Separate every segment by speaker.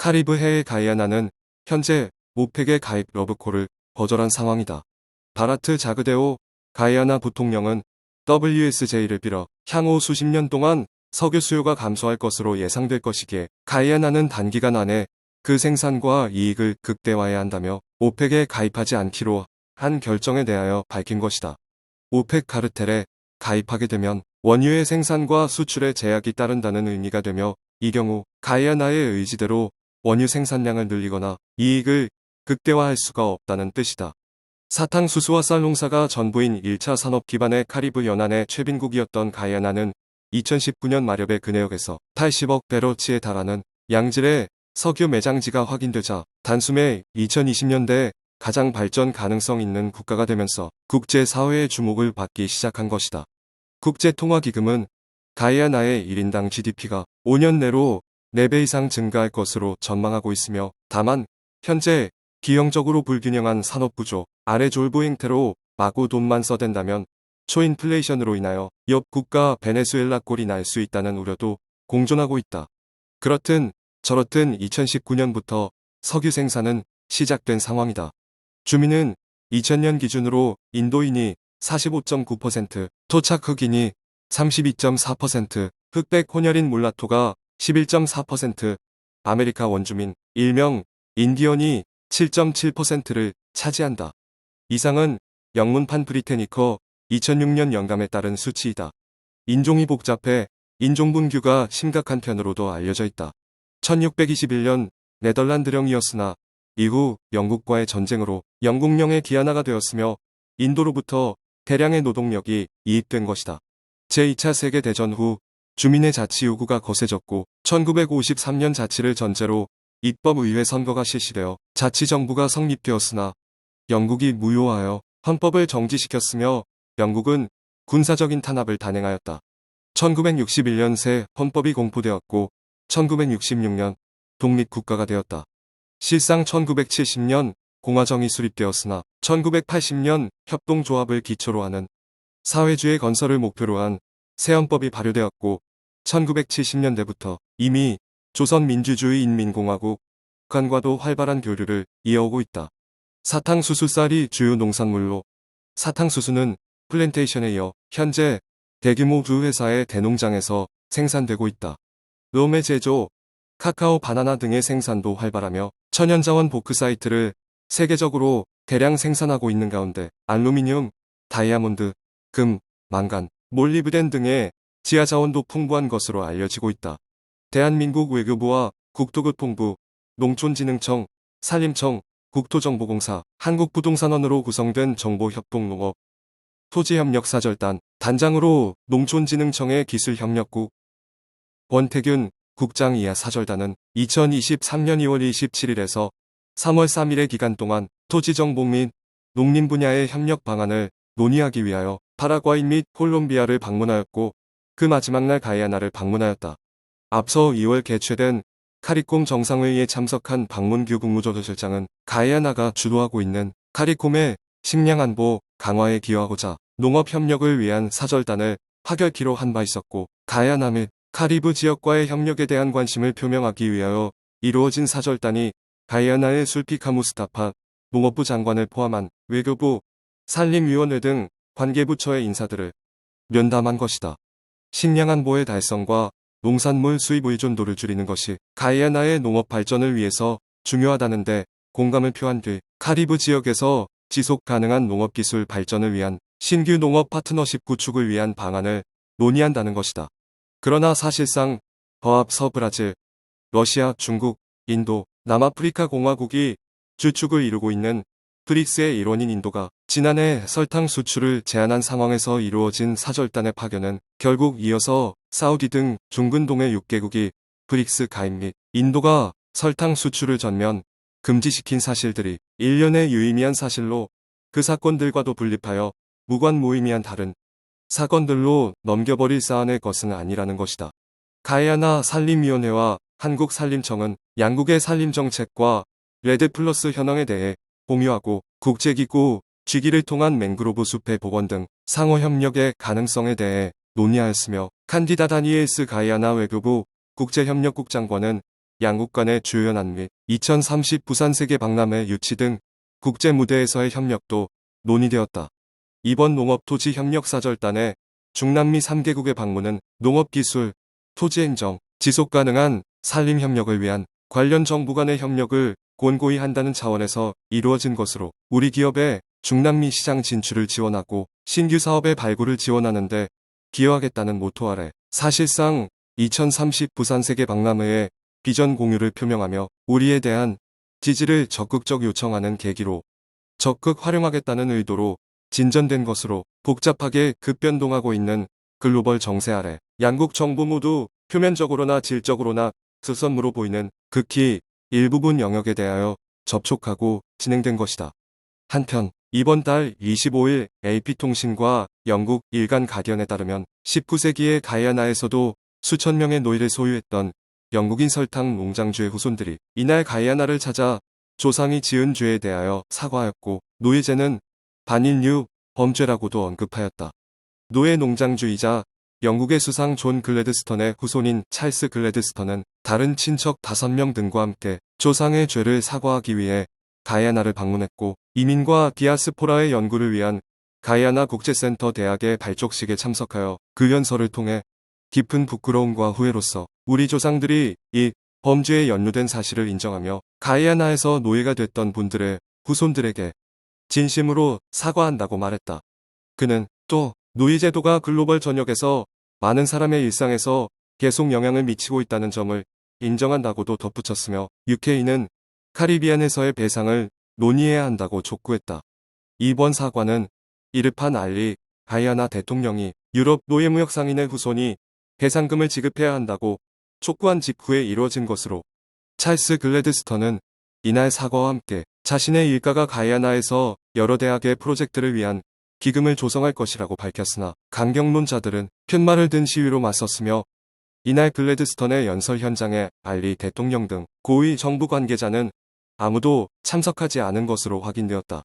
Speaker 1: 카리브 해의 가이아나는 현재 오펙의 가입 러브콜을 거절한 상황이다. 바라트 자그데오 가이아나 부통령은 WSJ를 빌어 향후 수십 년 동안 석유 수요가 감소할 것으로 예상될 것이기에 가이아나는 단기간 안에 그 생산과 이익을 극대화해야 한다며 오펙에 가입하지 않기로 한 결정에 대하여 밝힌 것이다. 오펙 카르텔에 가입하게 되면 원유의 생산과 수출에 제약이 따른다는 의미가 되며 이 경우 가이아나의 의지대로 원유 생산량을 늘리거나 이익을 극대화할 수가 없다는 뜻이다. 사탕수수와 쌀 농사가 전부인 1차 산업 기반의 카리브 연안의 최빈국이었던 가이아나는 2019년 마렵의 근해역에서 80억 배럴치에 달하는 양질의 석유 매장지가 확인되자 단숨에 2020년대에 가장 발전 가능성 있는 국가가 되면서 국제사회의 주목을 받기 시작한 것이다. 국제통화기금은 가이아나의 1인당 GDP가 5년 내로 4배 이상 증가할 것으로 전망하고 있으며 다만 현재 기형적으로 불균형한 산업구조 아래 졸부 행태로 마구 돈만 써댄다면 초인플레이션으로 인하여 옆 국가 베네수엘라 꼴이 날 수 있다는 우려도 공존하고 있다. 그렇든 저렇든 2019년부터 석유 생산은 시작된 상황이다. 주민은 2000년 기준으로 인도인이 45.9%, 토착 흑인이 32.4%, 흑백 혼혈인 물라토가 11.4%, 아메리카 원주민, 일명 인디언이 7.7%를 차지한다. 이상은 영문판 브리테니커 2006년 영감에 따른 수치이다. 인종이 복잡해 인종분규가 심각한 편으로도 알려져 있다. 1621년 네덜란드령이었으나 이후 영국과의 전쟁으로 영국령의 기아나가 되었으며 인도로부터 대량의 노동력이 이입된 것이다. 제2차 세계대전 후 주민의 자치 요구가 거세졌고 1953년 자치를 전제로 입법의회 선거가 실시되어 자치정부가 성립되었으나 영국이 무효하여 헌법을 정지시켰으며 영국은 군사적인 탄압을 단행하였다. 1961년 새 헌법이 공포되었고 1966년 독립국가가 되었다. 실상 1970년 공화정이 수립되었으나 1980년 협동조합을 기초로 하는 사회주의 건설을 목표로 한 새헌법이 발효되었고 1970년대부터 이미 조선민주주의인민공화국 북한과도 활발한 교류를 이어오고 있다. 사탕수수 쌀이 주요 농산물로 사탕수수는 플랜테이션에 이어 현재 대규모 두 회사의 대농장에서 생산되고 있다. 롬의 제조, 카카오 바나나 등의 생산도 활발하며 천연자원 보크사이트를 세계적으로 대량 생산하고 있는 가운데 알루미늄, 다이아몬드, 금, 망간, 몰리브덴 등의 지하자원도 풍부한 것으로 알려지고 있다. 대한민국 외교부와 국토교통부, 농촌진흥청, 산림청, 국토정보공사, 한국부동산원으로 구성된 정보협동농업, 토지협력사절단, 단장으로 농촌진흥청의 기술협력국, 원태균 국장 이하 사절단은 2023년 2월 27일에서 3월 3일의 기간 동안 토지정보 및 농림 분야의 협력 방안을 논의하기 위하여 파라과이 및 콜롬비아를 방문하였고 그 마지막 날 가이아나를 방문하였다. 앞서 2월 개최된 카리콤 정상회의에 참석한 박문규 국무조정실장은 가이아나가 주도하고 있는 카리콤의 식량 안보 강화에 기여하고자 농업협력을 위한 사절단을 파결키로 한 바 있었고 가이아나 및 카리브 지역과의 협력에 대한 관심을 표명하기 위하여 이루어진 사절단이 가이아나의 술피카 무스타파 농업부 장관을 포함한 외교부, 산림위원회 등 관계부처의 인사들을 면담한 것이다. 식량 안보의 달성과 농산물 수입 의존도를 줄이는 것이 가이아나의 농업 발전을 위해서 중요하다는데 공감을 표한 뒤 카리브 지역에서 지속 가능한 농업기술 발전을 위한 신규 농업 파트너십 구축을 위한 방안을 논의한다는 것이다. 그러나 사실상 더합 서브라질, 러시아, 중국, 인도, 남아프리카 공화국이 주축을 이루고 있는 브릭스의 일원인 인도가 지난해 설탕 수출을 제한한 상황에서 이루어진 사절단의 파견은 결국 이어서 사우디 등 중근동의 6개국이 브릭스 가입 및 인도가 설탕 수출을 전면 금지시킨 사실들이 일련의 유의미한 사실로 그 사건들과도 분립하여 무관 무의미한 다른 사건들로 넘겨버릴 사안의 것은 아니라는 것이다. 가이아나 산림위원회와 한국산림청은 양국의 산림정책과 레드 플러스 현황에 대해 공유하고 국제기구 G기를 통한 맹그로브 숲의 복원 등 상호협력의 가능성에 대해 논의하였으며 칸디다 다니엘스 가이아나 외교부 국제협력국 장관은 양국 간의 주요 연안 및 2030 부산 세계 박람회 유치 등 국제 무대에서의 협력도 논의되었다. 이번 농업토지협력사절단의 중남미 3개국의 방문은 농업기술, 토지행정, 지속가능한 산림협력을 위한 관련 정부 간의 협력을 권고히 한다는 차원에서 이루어진 것으로 우리 기업의 중남미 시장 진출을 지원하고 신규 사업의 발굴을 지원하는 데 기여하겠다는 모토 아래 사실상 2030 부산 세계 박람회의 비전 공유를 표명하며 우리에 대한 지지를 적극적 요청하는 계기로 적극 활용하겠다는 의도로 진전된 것으로 복잡하게 급변동하고 있는 글로벌 정세 아래 양국 정부 모두 표면적으로나 질적으로나 스선무로 보이는 극히 일부분 영역에 대하여 접촉하고 진행된 것이다. 한편 이번 달 25일 AP통신과 영국 일간 가디언에 따르면 19세기의 가이아나에서도 수천 명의 노예를 소유했던 영국인 설탕 농장주의 후손들이 이날 가이아나를 찾아 조상이 지은 죄에 대하여 사과하였고 노예제는 반인류 범죄라고도 언급하였다. 노예 농장주이자 영국의 수상 존 글래드스턴의 후손인 찰스 글래드스턴은 다른 친척 5명 등과 함께 조상의 죄를 사과하기 위해 가이아나를 방문했고 이민과 디아스포라의 연구를 위한 가이아나 국제센터 대학의 발족식에 참석하여 그 연설을 통해 깊은 부끄러움과 후회로서 우리 조상들이 이 범죄에 연루된 사실을 인정하며 가이아나에서 노예가 됐던 분들의 후손들에게 진심으로 사과한다고 말했다. 그는 또 노예제도가 글로벌 전역에서 많은 사람의 일상에서 계속 영향을 미치고 있다는 점을 인정한다고도 덧붙였으며 UK는 카리비안에서의 배상을 논의해야 한다고 촉구했다. 이번 사과는 이르판 알리 가이아나 대통령이 유럽 노예무역 상인의 후손이 배상금을 지급해야 한다고 촉구한 직후에 이루어진 것으로 찰스 글래드스턴은 이날 사과와 함께 자신의 일가가 가이아나에서 여러 대학의 프로젝트를 위한 기금을 조성할 것이라고 밝혔으나 강경론자들은 푯말을 든 시위로 맞섰으며 이날 글래드스턴의 연설 현장에 알리 대통령 등 고위 정부 관계자는 아무도 참석하지 않은 것으로 확인되었다.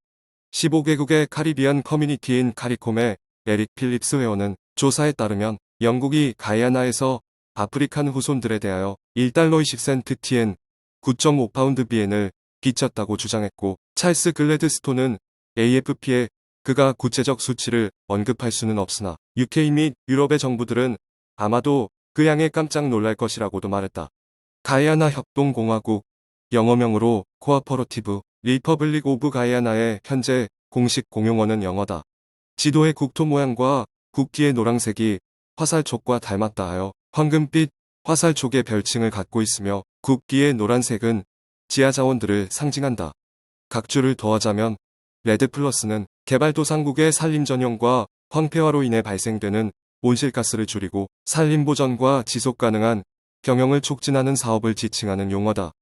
Speaker 1: 15개국의 카리비안 커뮤니티인 카리콤의 에릭 필립스 회원은 조사에 따르면 영국이 가이아나에서 아프리칸 후손들에 대하여 1달러 20센트 TN 9.5파운드 비엔을 비쳤다고 주장했고 찰스 글래드스톤은 AFP에 그가 구체적 수치를 언급할 수는 없으나 UK 및 유럽의 정부들은 아마도 그 양에 깜짝 놀랄 것이라고도 말했다. 가이아나 협동공화국 영어명으로 코아퍼러티브 리퍼블릭 오브 가이아나의 현재 공식 공용어는 영어다. 지도의 국토 모양과 국기의 노란색이 화살촉과 닮았다 하여 황금빛 화살촉의 별칭을 갖고 있으며 국기의 노란색은 지하자원들을 상징한다. 각주를 더하자면 레드 플러스는 개발도상국의 산림 전형과 황폐화로 인해 발생되는 온실가스를 줄이고 산림 보전과 지속 가능한 경영을 촉진하는 사업을 지칭하는 용어다.